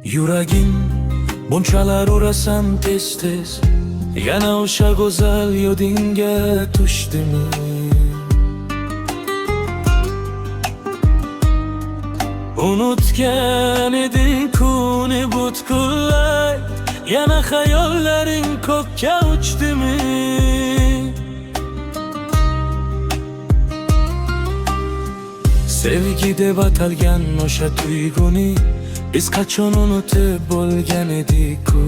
Yuragim bunchalar urasan tez-tez, yana o'sha go'zal yodingga tushdimi? Unutgan eding kuni butkul, yana xayollaring ko'kka uchdimi? Sevgi deb atalgan o'sha tuyg'uni biz qachon unutib bo'lgan edik-ku?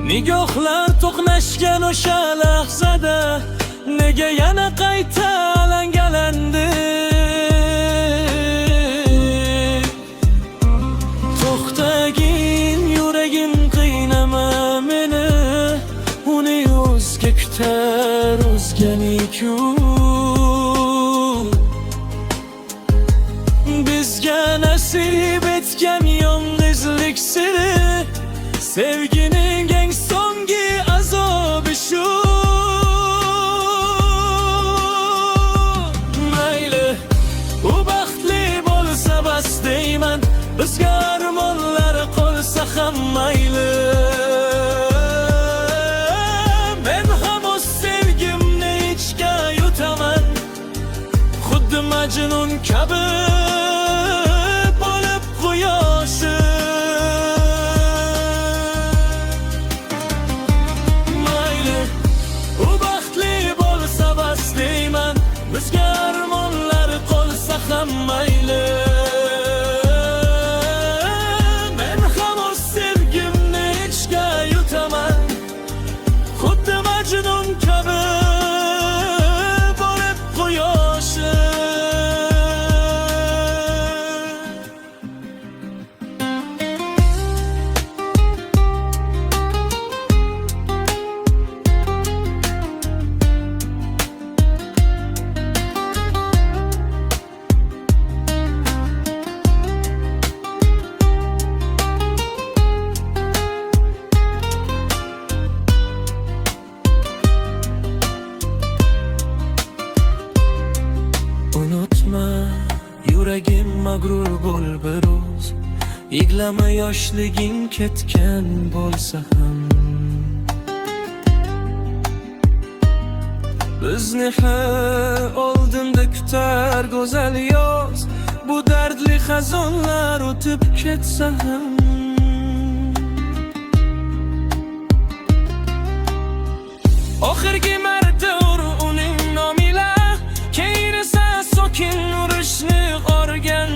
Nigohlar to'qnashgan o'sha lahzada nega yana qayta alangalandi? To'xtagin yuragim, qiynama meni, uni o'zga kutar o'zgani-ku. Bizga nasib etgan yolg'izlik siri, sevgining eng so'nggi azobi shu. Mayli, u baxtli bo'lsa bas deyman, bizga armonlar qolsa ham mayli. Men ham o'z sevgimni ichga yutaman, xuddi Majnun kabi bo'lib quyoshi. Mayli, u baxtli bo'lsa bas deyman, bizga armonlar qolsa ham mayli. Men ham o'z sevgimni ichga yutaman, xuddi Majnun kabi bo'lib quyoshi. Unutma yuragim, mag'rur bo'l bir o'z, yig'lama yoshliging ketgan bo'lsa ham. Bizni oldinda kutar go'zal yoz, bu dardli xazonlar o'tib ketsa ham. Oxirgi marta ur uning nomila, keyin esa sokin urishni o'rgan.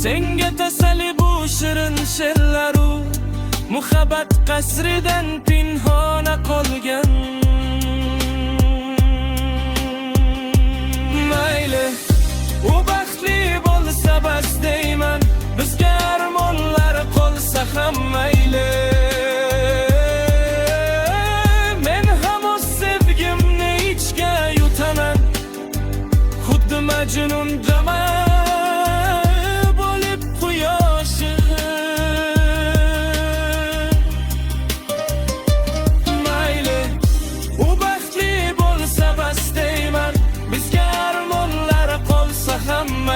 Senga tasalli bu shirin she'rlaru muhabbat qasridan pinhona qolgan. Mayli, u baxtli bo'lsa bas deyman, bizga armonlar qolsa ham mayli. Men ham o'z sevgimni ichga yutaman, xuddi Majnun jama bo'lib quyoshi. Mayli, u baxtli bo'lsa bas deyman, bizga armonlar qolsa ham mayli.